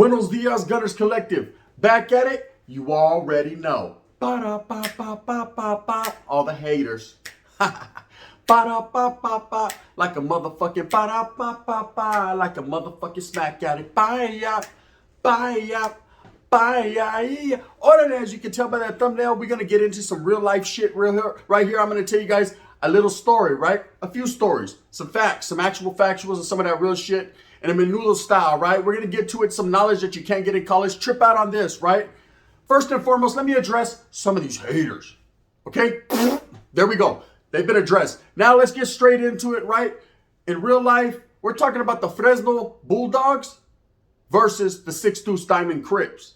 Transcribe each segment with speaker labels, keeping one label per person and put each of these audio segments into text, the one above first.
Speaker 1: Buenos dias, Gunners Collective. Back at it, you already know. Ba-da-ba-ba-ba-ba-ba. All the haters. Ba-da-ba-ba-ba. Like a motherfucking ba-da-ba-ba-ba. Like a motherfucking smack at it. Bye-ya. Bye-ya. Bye-ya. Or as you can tell by that thumbnail, we're going to get into some real life shit right here. I'm going to tell you guys a little story, right? A few stories. Some facts, some actual factuals, and some of that real shit. In a menudo style, right? We're going to get to it, some knowledge that you can't get in college. Trip out on this, right? First and foremost, let me address some of these haters, okay? There we go. They've been addressed. Now let's get straight into it, right? In real life, we're talking about the Fresno Bulldogs versus the 6 Deuce Diamond Crips.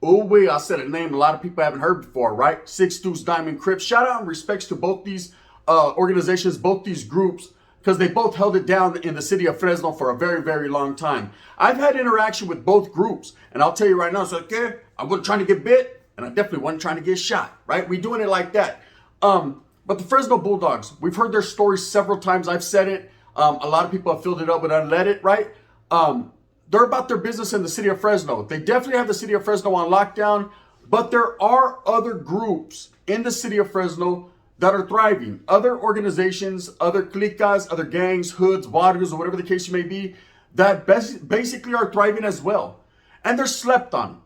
Speaker 1: Oh, I said a name a lot of people haven't heard before, right? 6 Deuce Diamond Crips. Shout out and respects to both these organizations, both these groups, because they both held it down in the city of Fresno for a very, very long time. I've had interaction with both groups, and I'll tell you right now, it's like, yeah, I wasn't trying to get bit, and I definitely wasn't trying to get shot, right? We doing it like that. But the Fresno Bulldogs, we've heard their stories several times. I've said it. A lot of people have filled it up but unlet it, right? They're about their business in the city of Fresno. They definitely have the city of Fresno on lockdown, but there are other groups in the city of Fresno that are thriving. Other organizations, other cliques, other gangs, hoods, barrios, or whatever the case may be, that basically are thriving as well. And they're slept on.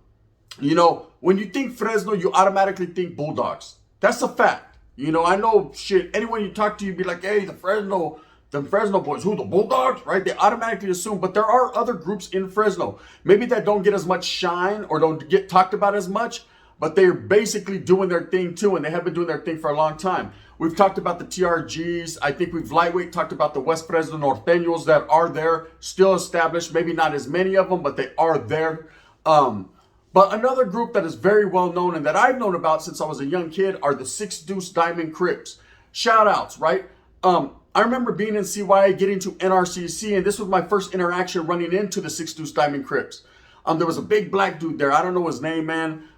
Speaker 1: You know, when you think Fresno, you automatically think Bulldogs. That's a fact. You know, I know shit. Anyone you talk to, you'd be like, hey, the Fresno boys, who, the Bulldogs, right? They automatically assume, but there are other groups in Fresno, maybe that don't get as much shine or don't get talked about as much, but they're basically doing their thing too, and they have been doing their thing for a long time. We've talked about the TRGs. I think we've lightweight talked about the West Fresno Norteños that are there, still established. Maybe not as many of them, but they are there. But another group that is very well known and that I've known about since I was a young kid are the 6 Deuce Diamond Crips. Shout outs, right? I remember being in CYA, getting to NRCC, and this was my first interaction running into the 6 Deuce Diamond Crips. There was a big black dude there. I don't know his name, man.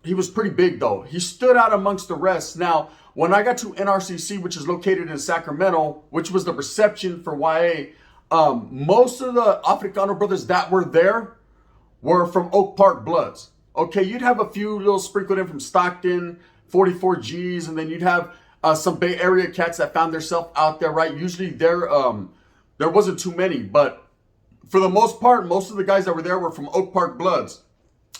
Speaker 1: He was pretty big though. He stood out amongst the rest. Now, when I got to NRCC, which is located in Sacramento, which was the reception for YA, most of the Africano brothers that were there were from Oak Park Bloods. Okay, you'd have a few little sprinkled in from Stockton, 44 Gs, and then you'd have some Bay Area cats that found themselves out there, right? Usually there wasn't too many, but for the most part, most of the guys that were there were from Oak Park Bloods.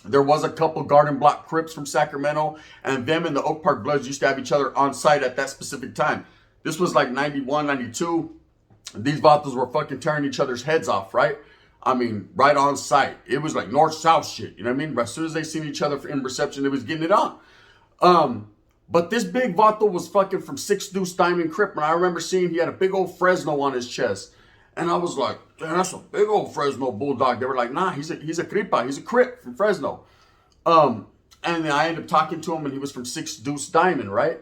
Speaker 1: There was a couple Garden Block Crips from Sacramento, and them and the Oak Park Bloods used to have each other on site at that specific time. This was like 91, 92. These vatos were fucking tearing each other's heads off, right? I mean, right on site. It was like north-south shit, you know what I mean? As soon as they seen each other in reception, they was getting it on. But this big vato was fucking from 6 Deuce Diamond Crip, and I remember seeing he had a big old Fresno on his chest. And I was like, damn, that's a big old Fresno Bulldog. They were like, nah, he's a Cripa. He's a Crip from Fresno. And I ended up talking to him, and he was from 6 Deuce Diamond, right?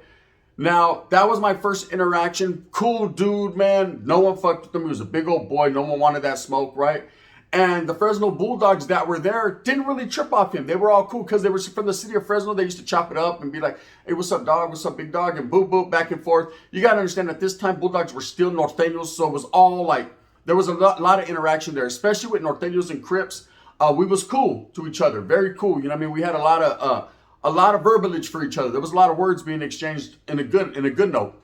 Speaker 1: Now, that was my first interaction. Cool dude, man. No one fucked with him. He was a big old boy. No one wanted that smoke, right? And the Fresno Bulldogs that were there didn't really trip off him. They were all cool because they were from the city of Fresno. They used to chop it up and be like, hey, what's up, dog? What's up, big dog? And boop, boop, back and forth. You got to understand at this time, Bulldogs were still Norteños, so it was all like, there was a lot of interaction there, especially with Norteños and Crips. We was cool to each other, very cool. You know what I mean? We had a lot of verbiage for each other. There was a lot of words being exchanged in a good note.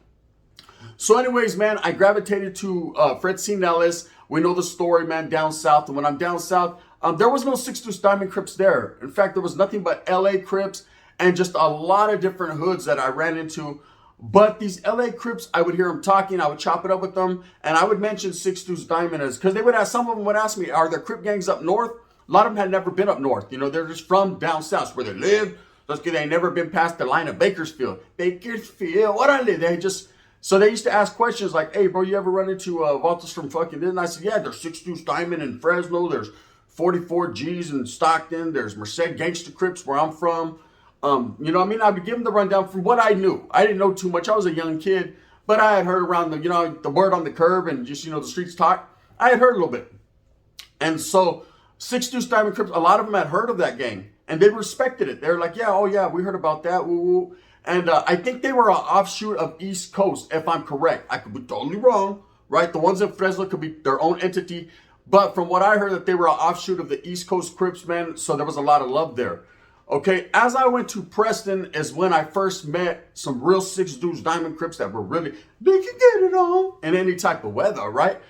Speaker 1: So anyways, man, I gravitated to Fred C. Nellis. We know the story, man, down south. And when I'm down south, there was no 6 Deuce Diamond Crips there. In fact, there was nothing but LA Crips and just a lot of different hoods that I ran into. But these LA Crips, I would hear them talking, I would chop it up with them, and I would mention 6 Deuce Diamond as, because they would ask, some of them would ask me, are there Crip gangs up north? A lot of them had never been up north. You know, they're just from down south where they lived. That's because they ain't never been past the line of Bakersfield. Bakersfield, what I live? They just, so they used to ask questions like, hey, bro, you ever run into vatos from fucking this? And I said, yeah, there's 6 Deuce Diamond in Fresno. There's 44 Gs in Stockton. There's Merced Gangsta Crips where I'm from. You know what I mean? I'd be giving the rundown from what I knew. I didn't know too much. I was a young kid, but I had heard around the, you know, the word on the curb and just, you know, the streets talk. I had heard a little bit. And so 6 Deuce Diamond Crips, a lot of them had heard of that gang and they respected it. They were like, yeah, oh yeah, we heard about that. Woo, woo. And I think they were an offshoot of East Coast, if I'm correct. I could be totally wrong, right? The ones in Fresno could be their own entity. But from what I heard, that they were an offshoot of the East Coast Crips, man. So there was a lot of love there. Okay, as I went to Preston is when I first met some real 6 dudes Diamond Crips that were really, they can get it on in any type of weather, right?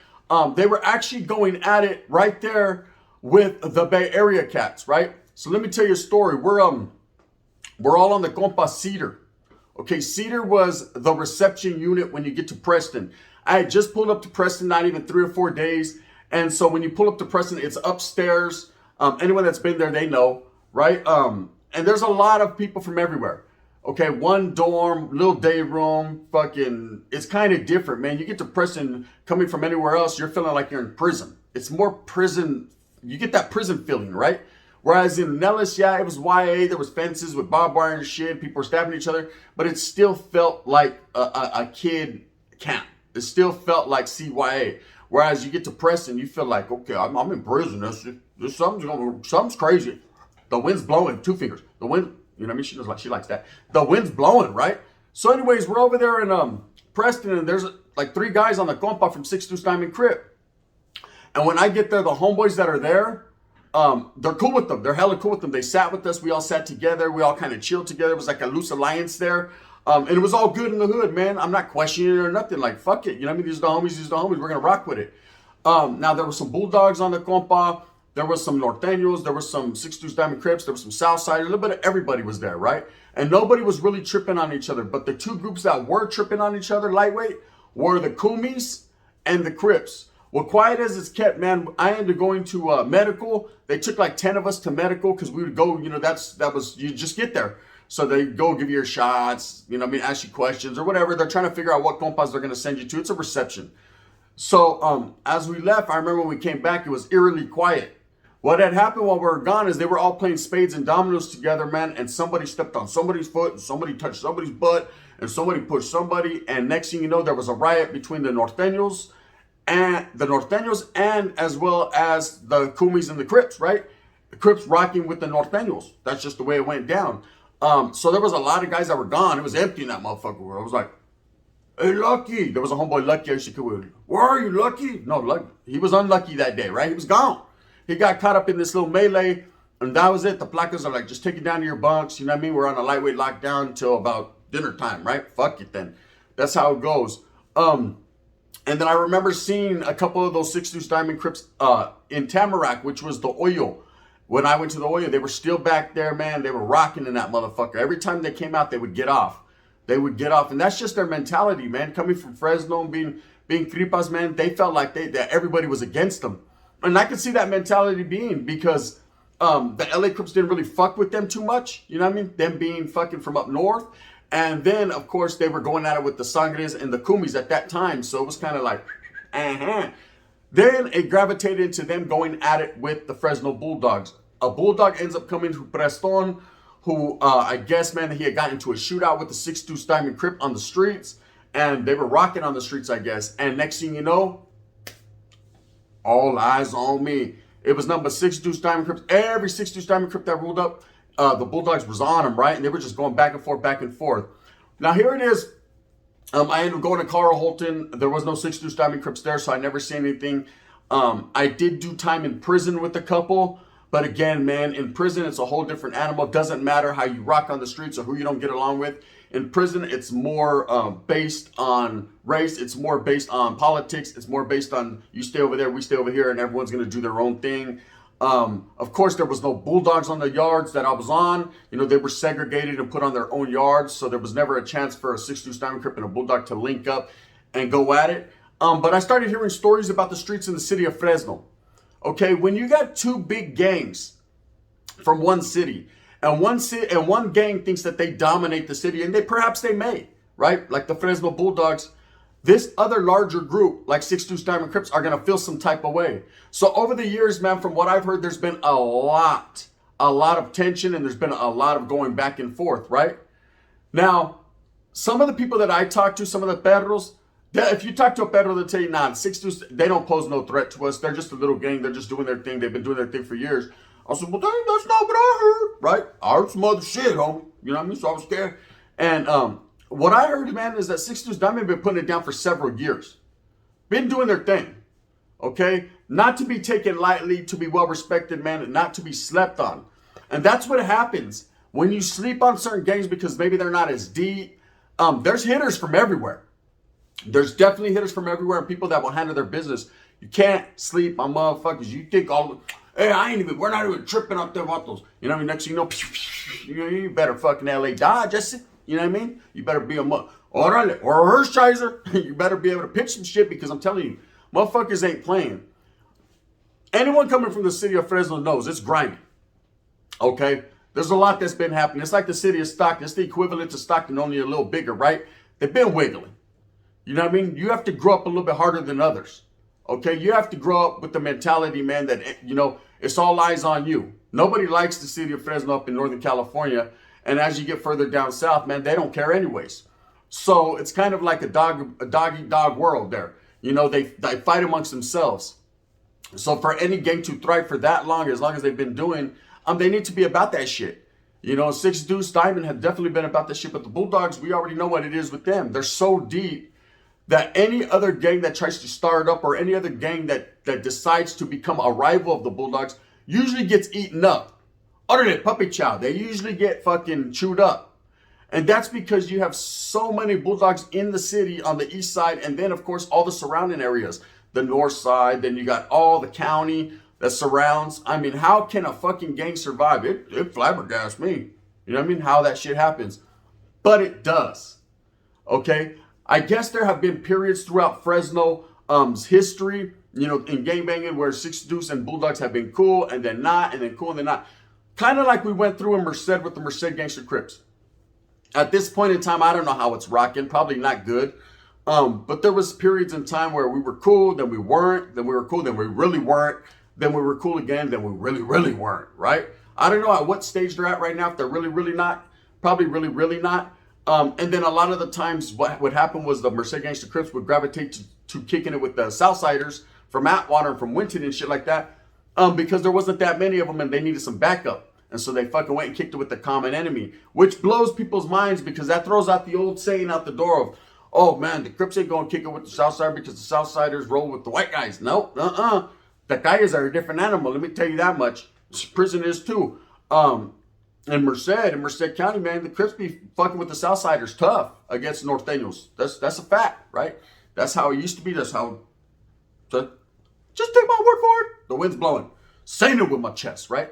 Speaker 1: They were actually going at it right there with the Bay Area cats, right? So let me tell you a story. We're all on the compa Cedar. Okay, Cedar was the reception unit when you get to Preston. I had just pulled up to Preston, not even 3 or 4 days. And so when you pull up to Preston, it's upstairs. Anyone that's been there, they know, right? And there's a lot of people from everywhere. Okay, one dorm, little day room, fucking, it's kind of different, man. You get to Preston, coming from anywhere else, you're feeling like you're in prison. It's more prison, you get that prison feeling, right? Whereas in Nellis, yeah, it was YA, there was fences with barbed wire and shit, people were stabbing each other, but it still felt like a kid camp. It still felt like CYA. Whereas you get to Preston, you feel like, okay, I'm in prison. Something's crazy. The wind's blowing, 2 fingers. The wind, you know what I mean? She likes that. The wind's blowing, right? So anyways, we're over there in Preston, and there's like 3 guys on the compa from 6 Deuce Diamond Crip. And when I get there, the homeboys that are there, they're cool with them. They're hella cool with them. They sat with us. We all sat together. We all kind of chilled together. It was like a loose alliance there. And it was all good in the hood, man. I'm not questioning it or nothing. Like, fuck it. You know what I mean? These are the homies. We're going to rock with it. Now, there were some Bulldogs on the compa. There was some Norteños. There was some 6 Deuce Diamond Crips. There was some Southside. A little bit of everybody was there, right? And nobody was really tripping on each other. But the 2 groups that were tripping on each other, lightweight, were the Kumis and the Crips. Well, quiet as it's kept, man, I ended up going to medical. They took like 10 of us to medical because we would go, you know, you just get there. So they go give you your shots, you know what I mean, ask you questions or whatever. They're trying to figure out what compas they're going to send you to. It's a reception. So as we left, I remember when we came back, it was eerily quiet. What had happened while we were gone is they were all playing spades and dominoes together, man, and somebody stepped on somebody's foot and somebody touched somebody's butt and somebody pushed somebody. And next thing you know, there was a riot between the Norteños and as well as the Kumis and the Crips, right? The Crips rocking with the Norteños. That's just the way it went down. So there was a lot of guys that were gone. It was empty in that motherfucker. I was like, hey, Lucky. There was a homeboy, Lucky. I should go with. Where are you, Lucky? No, Lucky. He was unlucky that day, right? He was gone. He got caught up in this little melee, and that was it. The placas are like, just take it down to your bunks. You know what I mean? We're on a lightweight lockdown until about dinner time, right? Fuck it then. That's how it goes. And then I remember seeing a couple of those 6 Deuce Diamond Crips in Tamarack, which was the Oyo. When I went to the Oyo, they were still back there, man. They were rocking in that motherfucker. Every time they came out, they would get off. And that's just their mentality, man. Coming from Fresno and being Cripas, man, they felt like that everybody was against them. And I could see that mentality being because the LA Crips didn't really fuck with them too much. You know what I mean? Them being fucking from up north. And then, of course, they were going at it with the Sangres and the Kumis at that time. So it was kind of like, Then it gravitated into them going at it with the Fresno Bulldogs. A Bulldog ends up coming to Preston, who I guess, man, he had gotten into a shootout with the 6 Deuce Diamond Crip on the streets. And they were rocking on the streets, I guess. And next thing you know, all eyes on me. It was number 6 Deuce Diamond Crips. Every 6 Deuce Diamond Crip that rolled up, the Bulldogs was on them, right? And they were just going back and forth, back and forth. Now, here it is. I ended up going to Carl Holton. There was no 6 Deuce Diamond Crips there, so I never seen anything. I did do time in prison with a couple. But again, man, in prison, it's a whole different animal. It doesn't matter how you rock on the streets or who you don't get along with. In prison, it's more based on race. It's more based on politics. It's more based on you stay over there, we stay over here, and everyone's going to do their own thing. Of course, there was no Bulldogs on the yards that I was on. You know, they were segregated and put on their own yards. So there was never a chance for a 6 Deuce Diamond Crip and a Bulldog to link up and go at it. But I started hearing stories about the streets in the city of Fresno. Okay, when you got 2 big gangs from one city, and one gang thinks that they dominate the city, and perhaps they may, right? Like the Fresno Bulldogs, this other larger group, like 6 Deuce Diamond Crips, are gonna feel some type of way. So over the years, man, from what I've heard, there's been a lot of tension, and there's been a lot of going back and forth, right? Now, some of the people that I talk to, some of the perros, if you talk to a perro, they'll tell you, nah, 6 Deuce, they don't pose no threat to us. They're just a little gang. They're just doing their thing. They've been doing their thing for years. I said, well, dang, that's not what I heard, right? I heard some other shit, homie. You know what I mean? So I was scared. And what I heard, man, is that 6 Deuce Diamond been putting it down for several years. Been doing their thing, okay? not to be taken lightly, to be well respected, man, and not to be slept on. And that's what happens when you sleep on certain gangs because maybe they're not as deep. There's hitters from everywhere. There's definitely hitters from everywhere and people that will handle their business. You can't sleep on motherfuckers. You think hey, we're not even tripping up there about those. You know what I mean? Next thing you know, you better fucking LA Dodge. You know what I mean? You better be a orale or a Hershiser. You better be able to pitch some shit because I'm telling you, motherfuckers ain't playing. Anyone coming from the city of Fresno knows it's grimy. Okay? There's a lot that's been happening. It's like the city of Stockton. It's the equivalent to Stockton, only a little bigger, right? They've been wiggling. You know what I mean? You have to grow up a little bit harder than others. Okay? You have to grow up with the mentality, man, that, you know, it's all eyes on you. Nobody likes the city of Fresno up in Northern California. And as you get further down south, man, they don't care anyways. So it's kind of like a dog-eat-dog world there. You know, they fight amongst themselves. So for any gang to thrive for that long as they've been doing, they need to be about that shit. You know, Six Deuce Diamond have definitely been about that shit. But the Bulldogs, we already know what it is with them. They're so deep that any other gang that tries to start up or any other gang that decides to become a rival of the Bulldogs usually gets eaten up. Other than puppy chow, they usually get fucking chewed up. And that's because you have so many Bulldogs in the city on the east side and then, of course, all the surrounding areas. The north side, then you got all the county that surrounds. I mean, how can a fucking gang survive? It flabbergasts me. You know what I mean? How that shit happens. But it does. Okay? I guess there have been periods throughout Fresno's history, you know, in gangbanging where Six Deuce and Bulldogs have been cool and then not, and then cool and then not. Kind of like we went through in Merced with the Merced Gangster Crips. At this point in time, I don't know how it's rocking. Probably not good. But there was periods in time where we were cool, then we weren't, then we were cool, then we really weren't, then we were cool again, then we really, really weren't, right? I don't know at what stage they're at right now. If they're really, really not, probably really, really not. And then a lot of the times what would happen was the Merced Gangster Crips would gravitate to kicking it with the Southsiders from Atwater and from Winton and shit like that. Because there wasn't that many of them and they needed some backup. And so they fucking went and kicked it with the common enemy, which blows people's minds because that throws out the old saying out the door of, oh man, the Crips ain't gonna kick it with the Southside because the Southsiders roll with the white guys. No, The guys are a different animal. Let me tell you that much. Prison is too. In Merced County, man, the Crips be fucking with the Southsiders tough against Norteños. That's a fact, right? That's how it used to be. That's how. So just take my word for it. The wind's blowing. Saying it with my chest, right?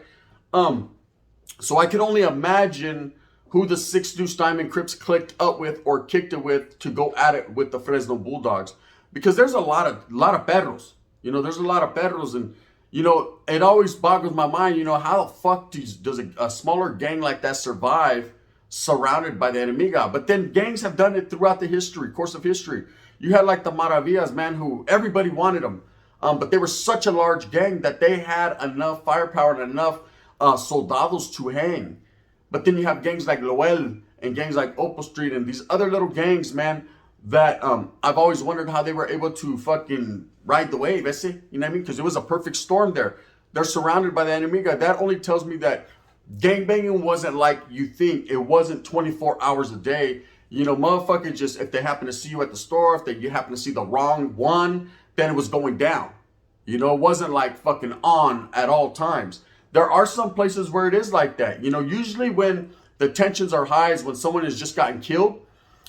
Speaker 1: So I can only imagine who the Six Deuce Diamond Crips clicked up with or kicked it with to go at it with the Fresno Bulldogs, because there's a lot of perros. You know, there's a lot of perros, and you know, it always boggles my mind. You know, how the fuck does a smaller gang like that survive surrounded by the enemiga? But then gangs have done it throughout the course of history. You had like the Maravillas, man, who everybody wanted them, but they were such a large gang that they had enough firepower and enough soldados to hang. But then you have gangs like Lowell and gangs like Opal Street and these other little gangs, man, that I've always wondered how they were able to fucking ride the wave, you know what I mean? Because it was a perfect storm there. They're surrounded by the enemiga. That only tells me that gangbanging wasn't like you think. It wasn't 24 hours a day. You know, motherfuckers just, if they happen to see you at the store, if you happen to see the wrong one, then it was going down. You know, it wasn't like fucking on at all times. There are some places where it is like that. You know, usually when the tensions are high is when someone has just gotten killed,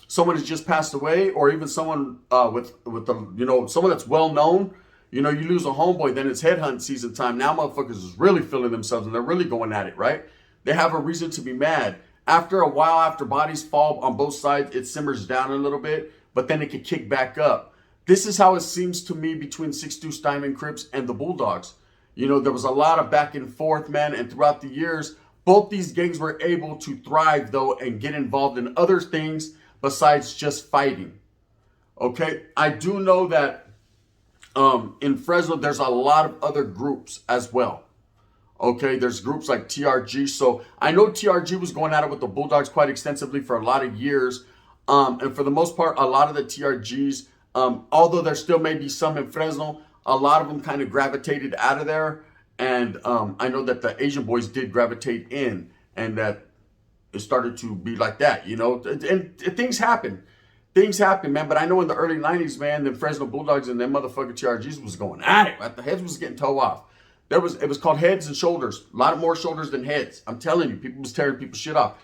Speaker 1: someone has just passed away, or even someone with the, you know, someone that's well known. You know, you lose a homeboy, then it's headhunt season time. Now motherfuckers is really feeling themselves and they're really going at it, right? They have a reason to be mad. After a while, after bodies fall on both sides, it simmers down a little bit, but then it can kick back up. This is how it seems to me between Six Deuce Diamond Crips and the Bulldogs. You know, there was a lot of back and forth, man, and throughout the years, both these gangs were able to thrive, though, and get involved in other things besides just fighting. Okay? I do know that in Fresno, there's a lot of other groups as well. Okay? There's groups like TRG. So I know TRG was going at it with the Bulldogs quite extensively for a lot of years. And for the most part, a lot of the TRGs, although there still may be some in Fresno, a lot of them kind of gravitated out of there. And I know that the Asian boys did gravitate in, and that it started to be like that, you know. And things happen. things happen, man. But I know in the early 90s, man, the Fresno Bulldogs and them motherfucking TRGs was going at it. Right? The heads was getting toe off. It was called heads and shoulders. A lot more shoulders than heads. I'm telling you, people was tearing people's shit off.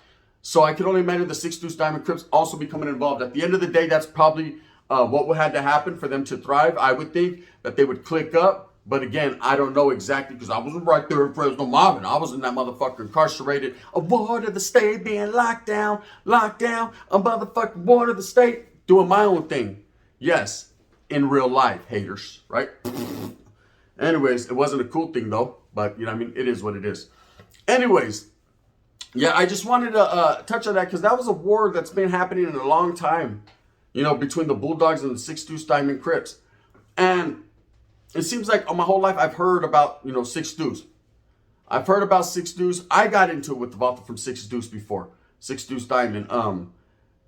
Speaker 1: So I can only imagine the 6 Deuce Diamond Crips also becoming involved. At the end of the day, that's probably what had to happen for them to thrive. I would think that they would click up. But again, I don't know exactly because I wasn't right there in Fresno mobbing. I was in that motherfucker incarcerated. A ward of the state being locked down. A motherfucking ward of the state doing my own thing. Yes, in real life, haters, right? Anyways, it wasn't a cool thing though. But, you know what I mean? It is what it is. Anyways, yeah, I just wanted to touch on that because that was a war that's been happening in a long time. You know, between the Bulldogs and the 6 Deuce Diamond Crips. And it seems like my whole life I've heard about, 6 Deuce. I've heard about 6 Deuce. I got into it with the Volta from 6 Deuce before. 6 Deuce Diamond. And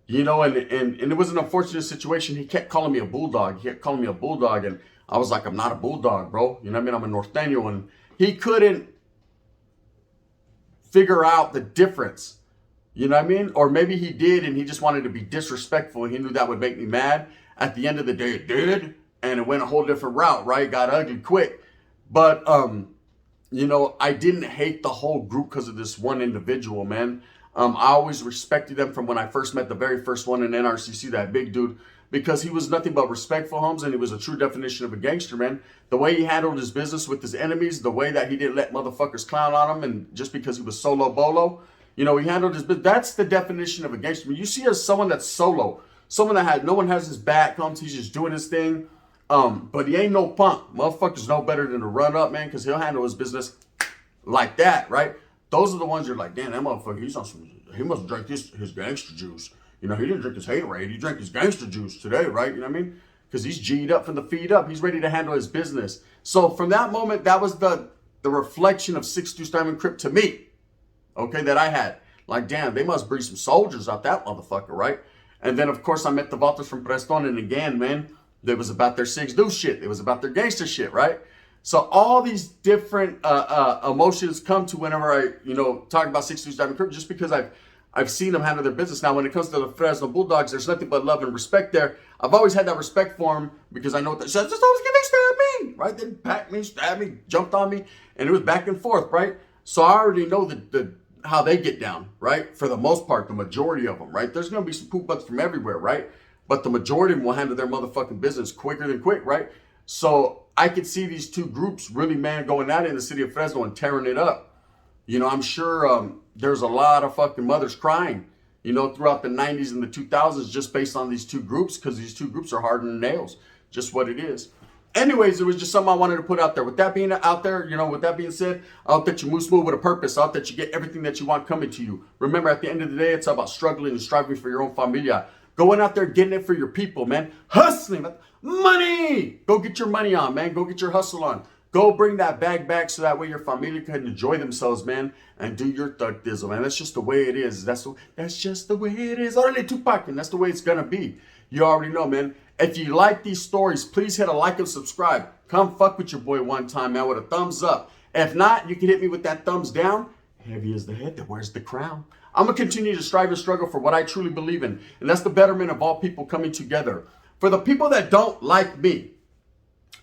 Speaker 1: it was an unfortunate situation. He kept calling me a Bulldog. And I was like, I'm not a Bulldog, bro. You know what I mean? I'm a Norteño. And he couldn't figure out the difference. You know what I mean? Or maybe he did and he just wanted to be disrespectful and he knew that would make me mad. At the end of the day, it did. And it went a whole different route, right? Got ugly quick. But, I didn't hate the whole group because of this one individual, man. I always respected them from when I first met the very first one in NRCC, that big dude, because he was nothing but respectful, Holmes, and he was a true definition of a gangster, man. The way he handled his business with his enemies, the way that he didn't let motherfuckers clown on him, and just because he was solo bolo, he handled his business. That's the definition of a gangster. When you see as someone that's solo, someone that no one has his back, Holmes, he's just doing his thing. But he ain't no punk. Motherfuckers know better than to run up, man, because he'll handle his business like that, right? Those are the ones you're like, damn, that motherfucker, he must drink his gangster juice. He didn't drink his haterade. He drank his gangster juice today, right? You know what I mean? Because he's G'd up from the feet up. He's ready to handle his business. So from that moment, that was the reflection of 6 Deuce Diamond Crip to me, okay, that I had. Like, damn, they must breed some soldiers out that motherfucker, right? And then, of course, I met the Voltas from Fresno, and again, man, it was about their 6 Deuce shit. It was about their gangster shit, right? So all these different emotions come to whenever I, talk about 6 Deuce Diamond Crip, just because I've seen them handle their business. Now, when it comes to the Fresno Bulldogs, there's nothing but love and respect there. I've always had that respect for them because I know that just always get next to me, right? They packed me, stabbed me, jumped on me, and it was back and forth, right? So I already know how they get down, right? For the most part, the majority of them, right? There's going to be some poop butts from everywhere, right? But the majority of them will handle their motherfucking business quicker than quick, right? So I could see these two groups really, man, going at it in the city of Fresno and tearing it up. I'm sure there's a lot of fucking mothers crying, throughout the 90s and the 2000s just based on these two groups, because these two groups are harder than nails. Just what it is. Anyways, it was just something I wanted to put out there. With that being out there, with that being said, I hope that you move smooth with a purpose. I hope that you get everything that you want coming to you. Remember, at the end of the day, it's about struggling and striving for your own familia. Going out there, getting it for your people, man. Hustling. Money. Go get your money on, man. Go get your hustle on. Go bring that bag back so that way your familia can enjoy themselves, man. And do your thug thizzle, man. That's just the way it is. That's just the way it is. Orale Tupac, and that's the way it's going to be. You already know, man. If you like these stories, please hit a like and subscribe. Come fuck with your boy one time, man, with a thumbs up. If not, you can hit me with that thumbs down. Heavy is the head that wears the crown. I'm going to continue to strive and struggle for what I truly believe in. And that's the betterment of all people coming together. For the people that don't like me,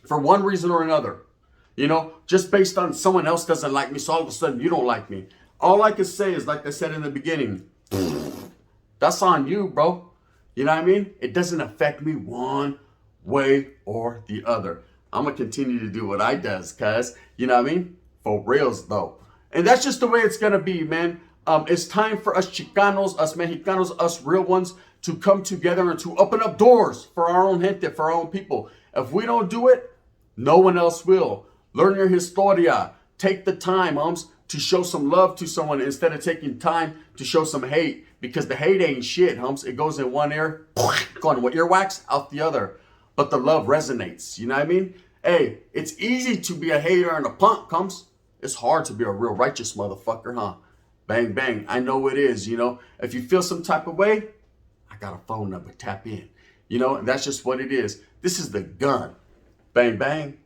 Speaker 1: for one reason or another, just based on someone else doesn't like me, so all of a sudden you don't like me. All I can say is, like I said in the beginning, that's on you, bro. You know what I mean? It doesn't affect me one way or the other. I'm going to continue to do what I does, cuz, you know what I mean? For reals, though. And that's just the way it's going to be, man. It's time for us Chicanos, us Mexicanos, us real ones to come together and to open up doors for our own gente, for our own people. If we don't do it, no one else will. Learn your historia. Take the time, to show some love to someone instead of taking time to show some hate. Because the hate ain't shit, It goes in one ear, going with earwax, out the other. But the love resonates, you know what I mean? Hey, it's easy to be a hater and a punk, It's hard to be a real righteous motherfucker, huh? Bang, bang. I know it is, If you feel some type of way, I got a phone number. Tap in. And that's just what it is. This is the gun. Bang, bang.